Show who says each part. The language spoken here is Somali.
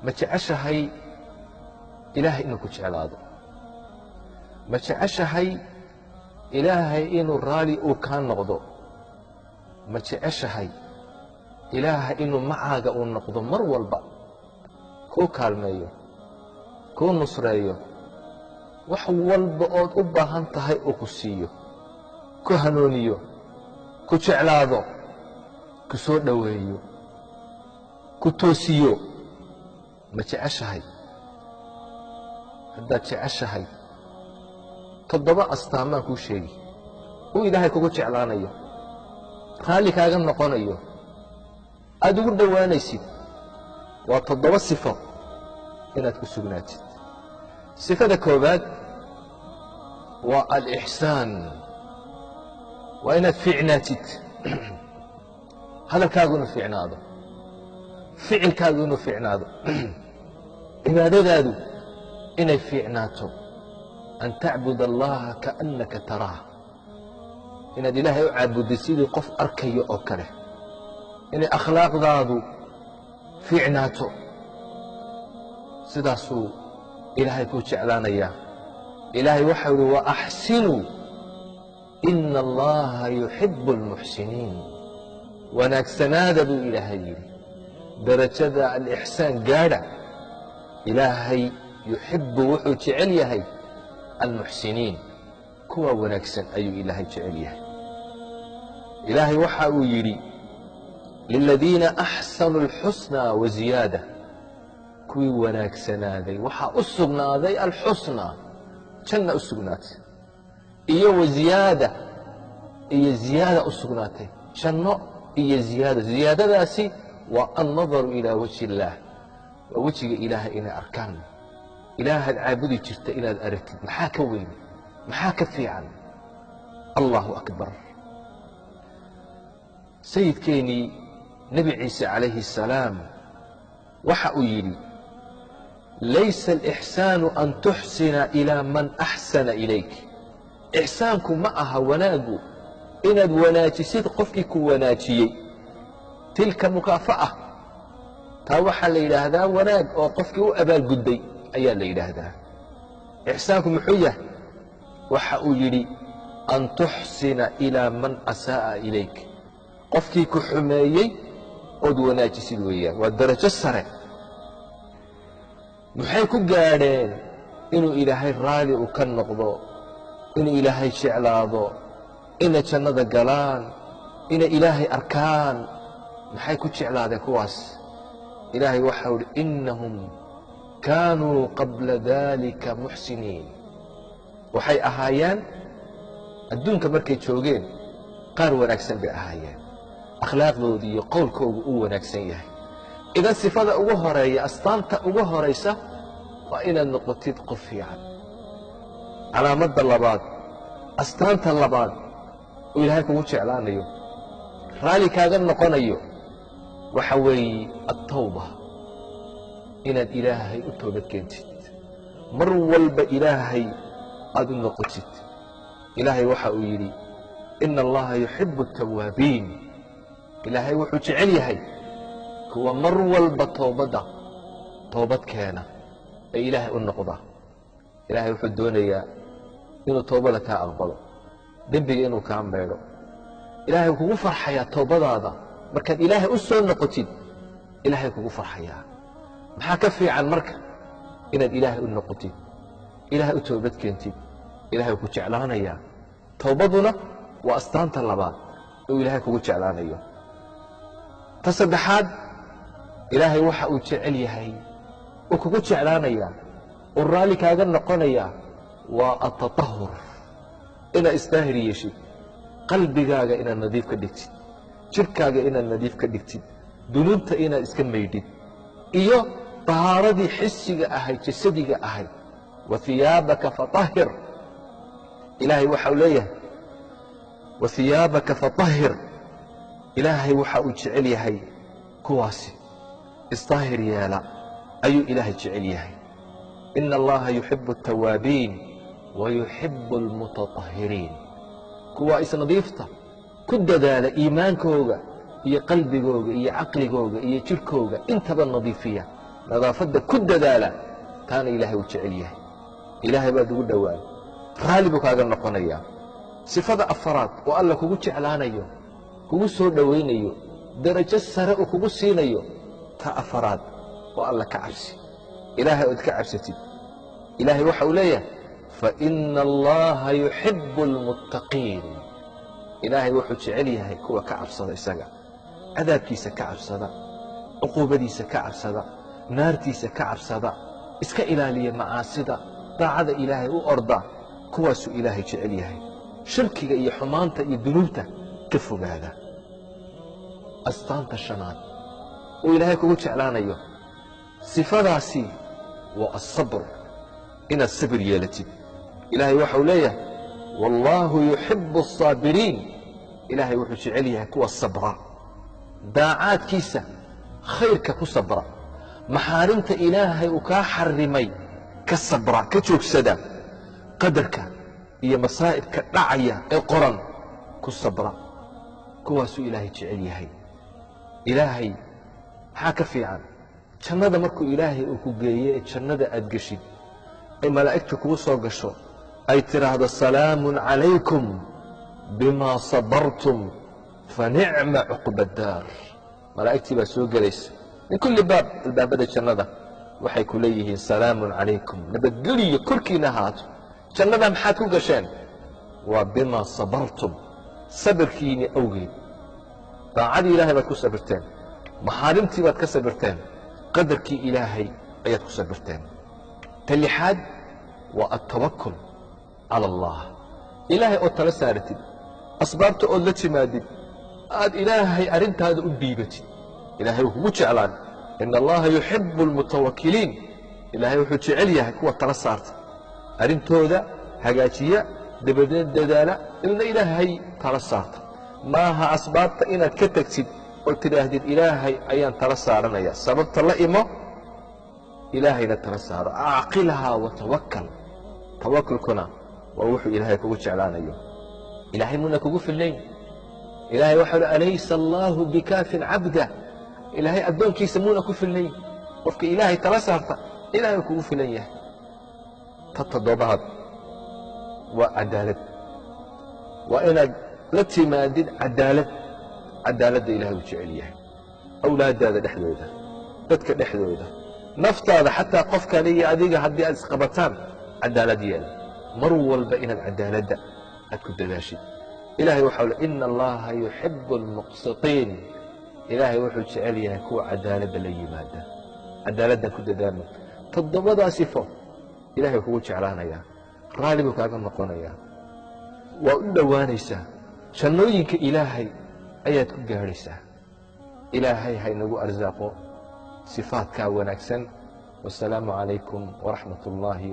Speaker 1: ma jeceshahay ilaahay inuu ku jeclaado ma jeceshahay ilaahay inuu raali uu kaa noqdo ma jeceshahay ilaahay inuu macaaga uu noqdo mar walba kuu kaalmeeyo kuu nusreeyo wax walba ood u baahan tahay uu ku siiyo ku hanuuniyo ku jeclaado ku soo dhoweeyo ku toosiyo ma jeceshahay haddaad jeceshahay toddoba astaamaan kuu sheegi uu ilaahay kugu jeclaanayo raalli kaaga noqonayo aad ugu dhowaanaysid waa toddoba sifo inaad ku sugnaatid sifada koobaad waa alixsaan waa inaad fiicnaatid hadalkaagu inuu fiicnaado ficilkaagu inuu fiicnaado cibaadadaadu inay fiicnaato an tacbud allaha kaannaka taraah inaad ilaahay u caabudid sidii qof arkayo oo kale inay akhlaaqdaadu fiicnaato sidaasuu ilaahay kuu jeclaanayaa ilaahay waxau ihi waaxsinuu ina allaha yuxibu almuxsiniin wanaagsanaada buu ilaahay yidhi darajada alixsaan gaadha ilaahay yuxibu wuxuu jecel yahay almuxsiniin kuwa wanaagsan ayuu ilaahay jecel yahay ilaahay waxa uu yidhi liladiina axsanuu alxusnaa waziyaada kuwii wanaagsanaaday waxaa u sugnaaday alxusnaa janna u sugnaatay iyo waziyaada iyo ziyaada u sugnaatay janno iyo ziyaado ziyaadadaasi waa annadaru ilaa wajhi illaah waa wejiga ilaahay inay arkaan ilaahaad caabudi jirta inaad aragtid maxaa ka weyn maxaa ka fiican allahu akbar sayidkeennii nebi ciise calayhi الsalaam waxa uu yidhi laysa alixsaanu an tuxsina ilaa man axsana ilayk ixsaanku ma aha wanaaggu inaad wanaajisid qofkii ku wanaajiyey tilka mukaafa'a taa waxaa la yidhaahdaa wanaag oo qofkii u abaalgudday ayaa la yidhaahdaa ixsaanku muxuu yahay waxa uu yidhi an tuxsina ilaa man asaa'a ilayk qofkii ku xumeeyey ood wanaajisid weeyaan waa darajo sare maxay ku gaadheen inuu ilaahay raali uu ka noqdo inuu ilaahay jeclaado inay jannada galaan inay ilaahay arkaan maxay ku jeclaadeen kuwaas ilaahay waxau idhi innahum kaanuu qabla dalika muxsiniin waxay ahaayeen adduunka markay joogeen qaar wanaagsan bay ahaayeen akhlaaqdoodii iyo qowlkoogu uu wanaagsan yahay idan sifada ugu horeeya astaanta ugu horaysa waa inaad noqotid qof fiican calaamadda labaad astaanta labaad oo ilaahay kugu jeclaanayo raalli kaaga noqonayo waxa weeye attawba inaad ilaahay u toobad keentid mar walba ilaahay aad u noqotid ilaahay waxa uu yidhi ina allaha yuxibu الtawaabiin ilaahay wuxuu jecel yahay kuwa mar walba toobad keena ee ilaahay u noqda ilaahay wuxuu doonayaa inuu toobada kaa aqbalo dembiga inuu kaa meedho ilaahay wuu kugu farxayaa toobadaada markaad ilaahay u soo noqotid ilaahay kugu farxayaa maxaa ka fiican marka inaad ilaahay u noqotid ilaahay u toobad keentid ilaahay wuu ku jeclaanayaa toobaduna waa astaanta labaad oo ilaahay kugu jeclaanayo ta saddexaad ilaahay waxa uu jecel yahay uu kugu jeclaanayaa uu raalli kaaga noqonayaa waa atatahur inaad isdaahir yeeshid qalbigaaga inaad nadiif ka dhigtid jirkaaga inaad nadiif ka dhigtid dunuubta inaad iska maydhid iyo tahaaradii xisiga ahayd jasadiga ahayd wa hiyaabaka fatahhir ilaahay waxa uu leeyahay wa hiyaabaka fatahhir ilaahay waxa uu jecel yahay kuwaasi isdaahir yeela ayuu ilaahay jecel yahay ina allaha yuxibu الtawaabiin wayuxibu اlmutatahhiriin kuwa isnadiifta ku dadaala iimaankooga iyo qalbigooga iyo caqligooga iyo jirkooga intaba nadiifiya nadaafadda ku dadaala taana ilaahay uu jecel yahay ilaahay baad ugu dhowaan raalli buu kaaga noqonayaa sifada afaraad oo alla kugu jeclaanayo kugu soo dhowaynayo darajo sare uu kugu siinayo ta afaraad oo alla ka cabsi ilaahay ood ka cabsatid ilaahay waxa uu leeyahay faina allaha yuxibu almuttaqiin ilaahay wuxuu jecel yahay kuwa ka cabsada isaga cadaabkiisa ka cabsada cuquubadiisa ka cabsada naartiisa ka cabsada iska ilaaliya macaasida daacada ilaahay u orda kuwaasuu ilaahay jecel yahay shirkiga iyo xumaanta iyo dunuubta ka fogaada astaanta shanaad uu ilaahay kugu jeclaanayo sifadaasi waa asabr inaad sabir yeelatid ilaahay waxau leeyahay wallaahu yuxibu asaabiriin ilaahay wuxuu jecel yahay kuwa sabra daacaadkiisa khayrka ku sabra maxaarimta ilaahay uu kaa xarimay ka sabra ka joogsada qadarka iyo masaa'ibka dhacaya ee qoran ku sabra kuwaasuu ilaahay jecel yahay ilaahay maxaa ka fiican jannada markuu ilaahay uu ku geeye ee jannada aad geshid ay malaa'igta kugu soo gasho ay tidhaahdo salaamun calaykum bimaa sabartum fanicma cuqba daar malaa'igtii baa soo gelaysa min kulli baab albaabada jannada waxay ku leeyihiin salaamun calaykum nabadgeliyo korkiina ahaato jannada maxaad ku gasheen waa bimaa sabartum sabirkiinni awgeed daacadii ilaahay baad ku sabirteen maxaarimtii baad ka sabirteen qadarkii ilaahay ayaad ku sabirteen ta lixaad waa altawakul cala allah ilaahay ood tala saaratid asbaabta ood la timaadid aad ilaahay arrintaada u dhiibatid ilaahay wuu kugu jeclaan ina allaha yuxibu almutawakiliin ilaahay wuxuu jecel yahay kuwa tala saarta arrintooda hagaajiya dabadeed dadaala ilna ilaahay tala saarta maaha asbaabta inaad ka tegtid oo tidhaahdid ilaahay ayaan tala saaranaya sababta la imo ilaahayna tala saaro acqilhaa watawakal tawakulkuna waa wuxuu ilaahay kugu jeclaanayo ilaahay muna kugu fillayn ilaahay waxau hi alaysa allaahu bikaafin cabda ilaahay addoonkiisa muuna ku fillayn qofka ilaahay tala saarta ilaahay kugu filan yahay ta toddobaad waa cadaalad waa inaad la timaadid cadaalad cadaaladda ilaahay uu jecel yahay awlaaddaada dhexdooda dadka dhexdooda naftaada xataa qof kale iyo adiga haddii aad isqabataan cadaalad yeela mar walba inaad cadaaladda aad ku dadaashid ilaahay waxau le ina allaha yuxibu almuqsitiin ilaahay wuxuu jecel yahay kuwa cadaaladda la yimaada cadaaladdan ku dadaalno toddobadaa sifo ilahay kugu jeclaanayaa raalli buu kaaga noqonayaa waa u dhowaanaysaa jannooyinka ilaahay ayaad ku gaadhaysaa ilaahay haynagu arsaaqo sifaadkaa wanaagsan wasalaamu calaykum waraxmat ullaahi